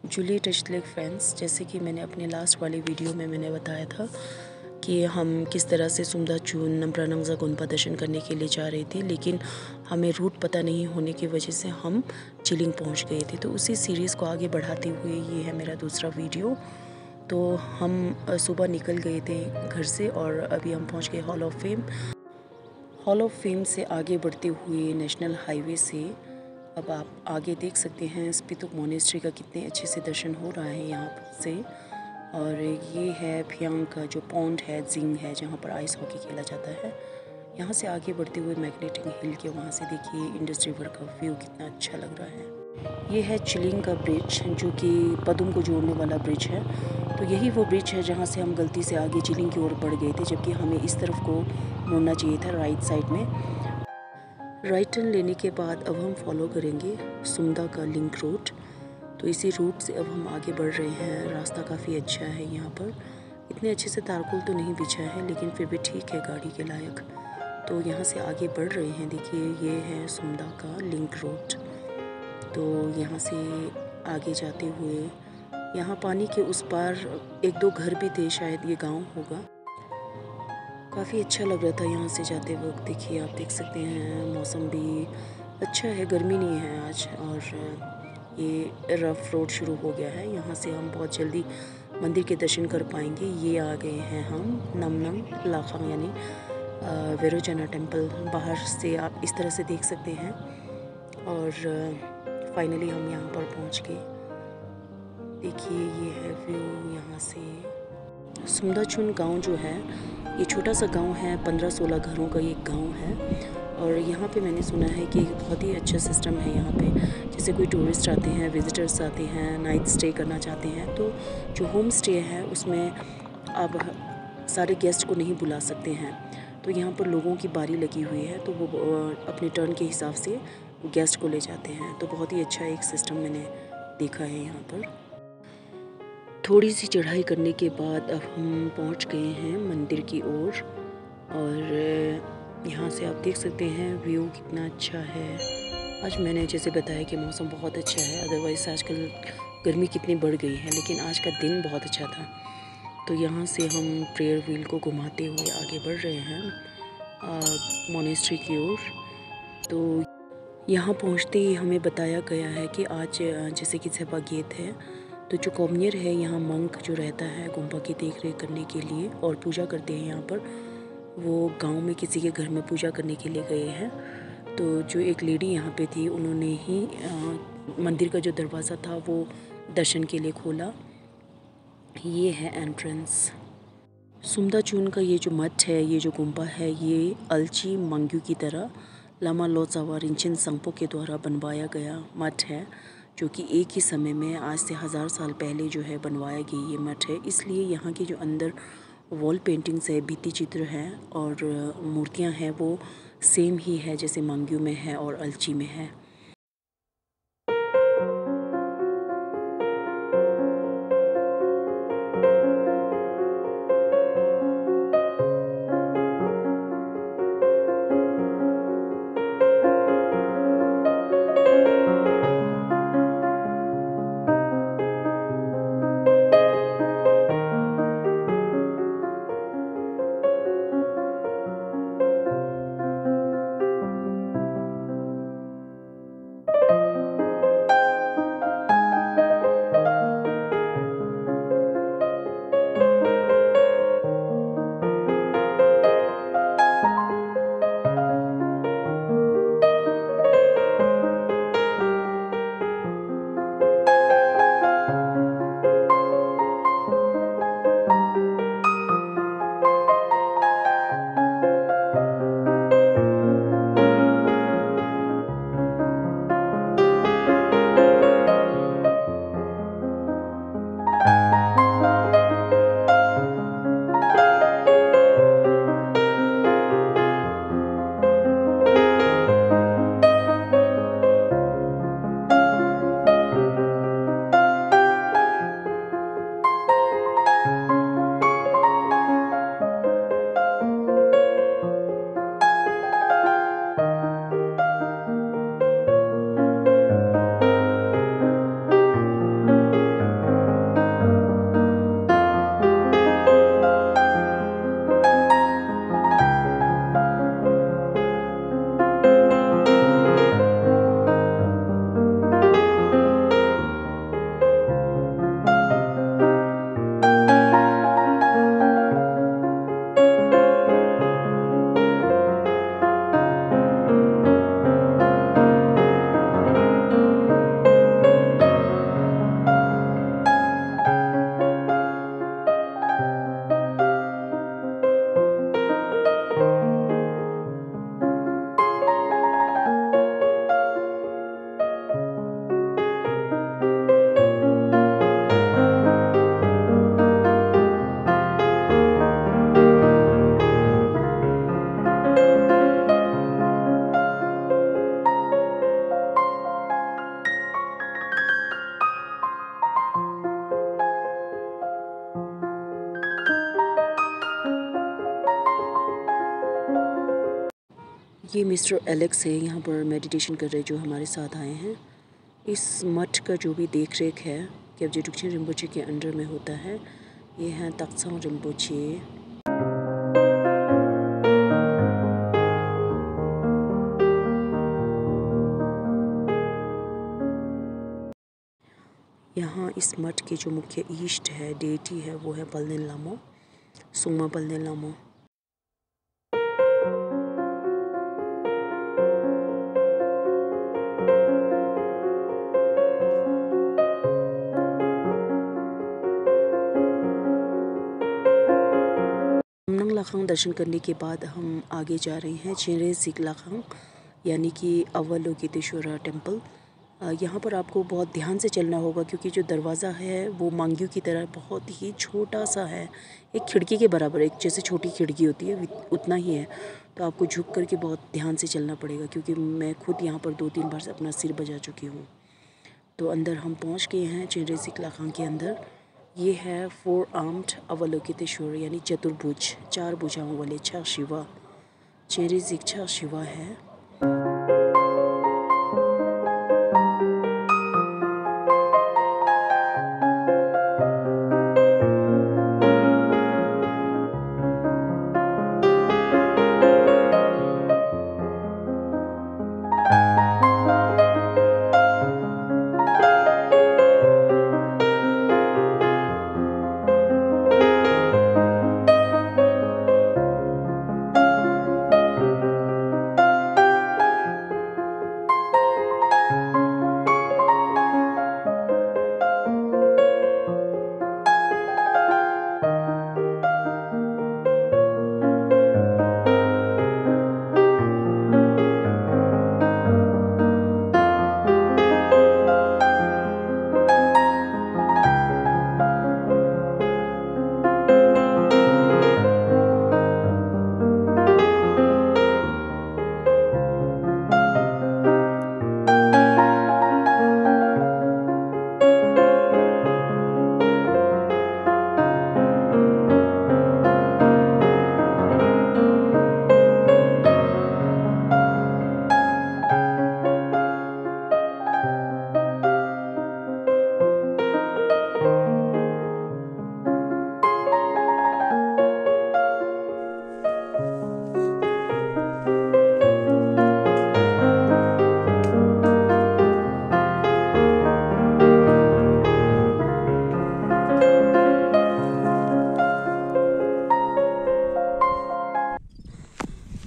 Jully touch lake friends, जैसे कि मैंने अपने लास्ट वाले वीडियो में मैंने बताया था कि हम किस तरह से सुमदाचून नम्ब्रानंगजा गोन्पा दर्शन करने के लिए जा रहे थे, लेकिन हमें रूट पता नहीं होने की वजह से हम चिलिंग पहुंच गए थे। तो उसी सीरीज़ को आगे बढ़ाते हुए ये है मेरा दूसरा वीडियो। तो हम सुबह निकल गए थे घर से और अभी हम पहुंच गए hall of fame. Hall of fame से आगे बढ़ते हुए नेशनल हाईवे से अब आप आगे देख सकते हैं स्पितुक मोनेस्ट्री का कितने अच्छे से दर्शन हो रहा है यहाँ से। और ये है फियांग का जो पॉन्ड है, जिंग है, जहाँ पर आइस हॉकी खेला जाता है। यहाँ से आगे बढ़ते हुए मैग्नेटिक हिल के वहाँ से देखिए इंडस रिवर का व्यू कितना अच्छा लग रहा है। ये है चिलिंग का ब्रिज, जो कि पदुम को जोड़ने वाला ब्रिज है। तो यही वो ब्रिज है जहाँ से हम गलती से आगे चिलिंग की ओर बढ़ गए थे, जबकि हमें इस तरफ को मुड़ना चाहिए था, राइट साइड में। राइट टर्न लेने के बाद अब हम फॉलो करेंगे सुमदा का लिंक रोड। तो इसी रूट से अब हम आगे बढ़ रहे हैं। रास्ता काफ़ी अच्छा है यहाँ पर, इतने अच्छे से तारकोल तो नहीं बिछा है, लेकिन फिर भी ठीक है गाड़ी के लायक। तो यहाँ से आगे बढ़ रहे हैं। देखिए ये है सुमदा का लिंक रोड। तो यहाँ से आगे जाते हुए यहाँ पानी के उस पार एक दो घर भी थे, शायद ये गांव होगा। काफ़ी अच्छा लग रहा था यहाँ से जाते वक्त। देखिए आप देख सकते हैं मौसम भी अच्छा है, गर्मी नहीं है आज। और ये रफ रोड शुरू हो गया है। यहाँ से हम बहुत जल्दी मंदिर के दर्शन कर पाएंगे। ये आ गए हैं हम नमनम लाखांग यानी वेरोचना टेम्पल। बाहर से आप इस तरह से देख सकते हैं। और फाइनली हम यहाँ पर पहुँच गए। देखिए ये है व्यू यहाँ से। सुमदाचून गांव जो है ये छोटा सा गांव है, 15-16 घरों का ये गांव है। और यहाँ पे मैंने सुना है कि बहुत ही अच्छा सिस्टम है यहाँ पे। जैसे कोई टूरिस्ट आते हैं, विजिटर्स आते हैं, नाइट स्टे करना चाहते हैं, तो जो होम स्टे है उसमें आप सारे गेस्ट को नहीं बुला सकते हैं। तो यहाँ पर लोगों की बारी लगी हुई है, तो वो अपने टर्न के हिसाब से गेस्ट को ले जाते हैं। तो बहुत ही अच्छा एक सिस्टम मैंने देखा है यहाँ पर। थोड़ी सी चढ़ाई करने के बाद अब हम पहुँच गए हैं मंदिर की ओर। और यहाँ से आप देख सकते हैं व्यू कितना अच्छा है। आज मैंने जैसे बताया कि मौसम बहुत अच्छा है, अदरवाइज़ आजकल गर्मी कितनी बढ़ गई है, लेकिन आज का दिन बहुत अच्छा था। तो यहाँ से हम प्रेयर व्हील को घुमाते हुए आगे बढ़ रहे हैं मोनेस्ट्री की ओर। तो यहाँ पहुँचते ही हमें बताया गया है कि आज जैसे कि सेवा गेट है, तो जो कॉम्नियर है यहाँ मंक जो रहता है गुम्पा की देख रेख करने के लिए और पूजा करते हैं यहाँ पर, वो गांव में किसी के घर में पूजा करने के लिए गए हैं। तो जो एक लेडी यहाँ पे थी, उन्होंने ही मंदिर का जो दरवाज़ा था वो दर्शन के लिए खोला। ये है एंट्रेंस। सुमदाचून का ये जो मठ है, ये जो गुम्पा है, ये अलची मंग्यू की तरह लामा लोत्सावा रिंचेन संगपो के द्वारा बनवाया गया मठ है, जो कि एक ही समय में आज से 1000 साल पहले जो है बनवाया गया ये मठ है। इसलिए यहाँ के जो अंदर वॉल पेंटिंग्स है, भित्ति चित्र हैं और मूर्तियाँ हैं, वो सेम ही है जैसे मंग्यू में है और अलची में है। ये मिस्टर एलेक्स है, यहाँ पर मेडिटेशन कर रहे जो हमारे साथ आए हैं। इस मठ का जो भी देख रेख है ग्याब्जे डोगचे रिम्पोचे के अंडर में होता है। ये हैं ताकसांग रिम्पोचे। यहाँ इस मठ के जो मुख्य ईष्ट है, डेटी है, वो है पलनेन लामो, सुंगमा पलनेन लामो। नमनांग लाखांग दर्शन करने के बाद हम आगे जा रहे हैं चेरे सिक लाखांग, यानी कि अवलोकितेश्वरा टेम्पल। यहाँ पर आपको बहुत ध्यान से चलना होगा क्योंकि जो दरवाज़ा है वो मांग्यू की तरह बहुत ही छोटा सा है, एक खिड़की के बराबर, एक जैसे छोटी खिड़की होती है उतना ही है। तो आपको झुक करके बहुत ध्यान से चलना पड़ेगा क्योंकि मैं खुद यहाँ पर 2-3 बार अपना सिर बजा चुकी हूँ। तो अंदर हम पहुँच गए हैं चेरे सिक लाखांग के अंदर। ये है 4 आर्म्ड अवलोकितेश्वर, यानी चतुर्भुज, 4 भुजाओं वाले छह शिवा। चेरे सिक छह शिवा है।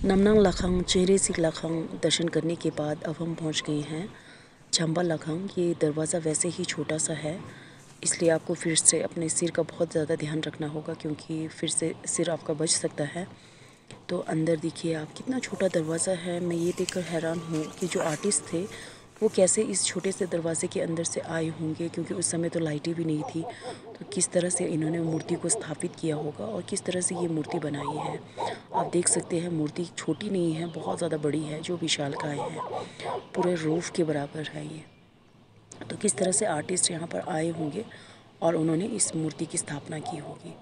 नमनांग लाखांग चेरे सिक लाखांग दर्शन करने के बाद अब हम पहुंच गए हैं झांबा लाखांग। ये दरवाज़ा वैसे ही छोटा सा है, इसलिए आपको फिर से अपने सिर का बहुत ज़्यादा ध्यान रखना होगा क्योंकि फिर से सिर आपका बच सकता है। तो अंदर देखिए आप, कितना छोटा दरवाज़ा है। मैं ये देखकर हैरान हूँ कि जो आर्टिस्ट थे वो कैसे इस छोटे से दरवाजे के अंदर से आए होंगे, क्योंकि उस समय तो लाइटें भी नहीं थी। तो किस तरह से इन्होंने मूर्ति को स्थापित किया होगा और किस तरह से ये मूर्ति बनाई है। आप देख सकते हैं मूर्ति छोटी नहीं है, बहुत ज़्यादा बड़ी है, जो विशालकाय है, पूरे रूफ के बराबर है ये। तो किस तरह से आर्टिस्ट यहाँ पर आए होंगे और उन्होंने इस मूर्ति की स्थापना की होगी।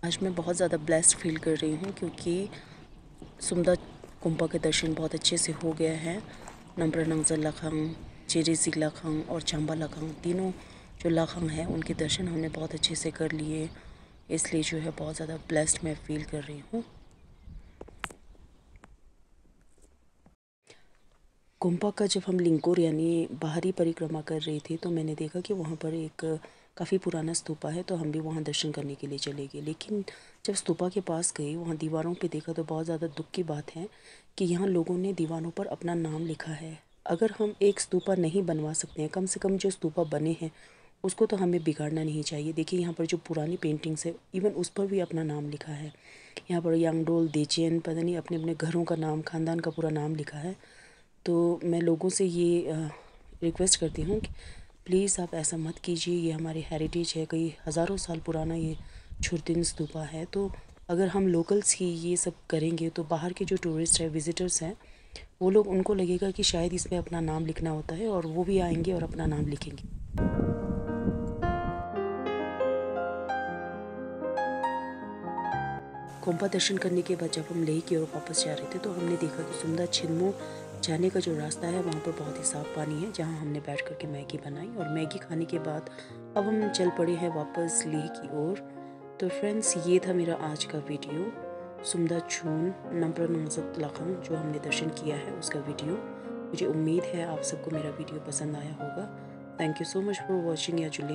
आज मैं बहुत ज़्यादा ब्लेस्ड फील कर रही हूँ क्योंकि सुमदा कुंपा के दर्शन बहुत अच्छे से हो गया है। नम्ब्रा नंगज़ा लाखांग, चेरे सिक लाखांग और झांबा लाखांग, तीनों जो लाखांग हैं उनके दर्शन हमने बहुत अच्छे से कर लिए, इसलिए जो है बहुत ज़्यादा ब्लेस्ड मैं फील कर रही हूँ। कुंपा का जब हम लिंकोर यानी बाहरी परिक्रमा कर रहे थे तो मैंने देखा कि वहाँ पर एक काफ़ी पुराना स्तूपा है, तो हम भी वहाँ दर्शन करने के लिए चले गए। लेकिन जब स्तूपा के पास गए, वहाँ दीवारों पे देखा तो बहुत ज़्यादा दुख की बात है कि यहाँ लोगों ने दीवारों पर अपना नाम लिखा है। अगर हम एक स्तूपा नहीं बनवा सकते हैं, कम से कम जो स्तूपा बने हैं उसको तो हमें बिगाड़ना नहीं चाहिए। देखिए यहाँ पर जो पुरानी पेंटिंग्स है, इवन उस पर भी अपना नाम लिखा है। यहाँ पर यांगडोल, देचेन, पता नहीं अपने अपने घरों का नाम, ख़ानदान का पूरा नाम लिखा है। तो मैं लोगों से ये रिक्वेस्ट करती हूँ प्लीज़ आप ऐसा मत कीजिए। ये हमारी हेरिटेज है, कई हज़ारों साल पुराना ये छुरदिन स्तूपा है। तो अगर हम लोकल्स ही ये सब करेंगे तो बाहर के जो टूरिस्ट है, विज़िटर्स हैं, वो लोग, उनको लगेगा कि शायद इसमें अपना नाम लिखना होता है और वो भी आएंगे और अपना नाम लिखेंगे। गोम्पा दर्शन करने के बाद जब हम लेह की ओर वापस जा रहे थे तो हमने देखा कि सुमदा छिन्मो जाने का जो रास्ता है वहाँ पर बहुत ही साफ़ पानी है, जहाँ हमने बैठ कर के मैगी बनाई। और मैगी खाने के बाद अब हम चल पड़े हैं वापस लेह की ओर। तो फ्रेंड्स, ये था मेरा आज का वीडियो, सुमदा चून नम्प्रा नंगजक लाखंग जो हमने दर्शन किया है उसका वीडियो। मुझे उम्मीद है आप सबको मेरा वीडियो पसंद आया होगा। Thank you so much for watching याजुले।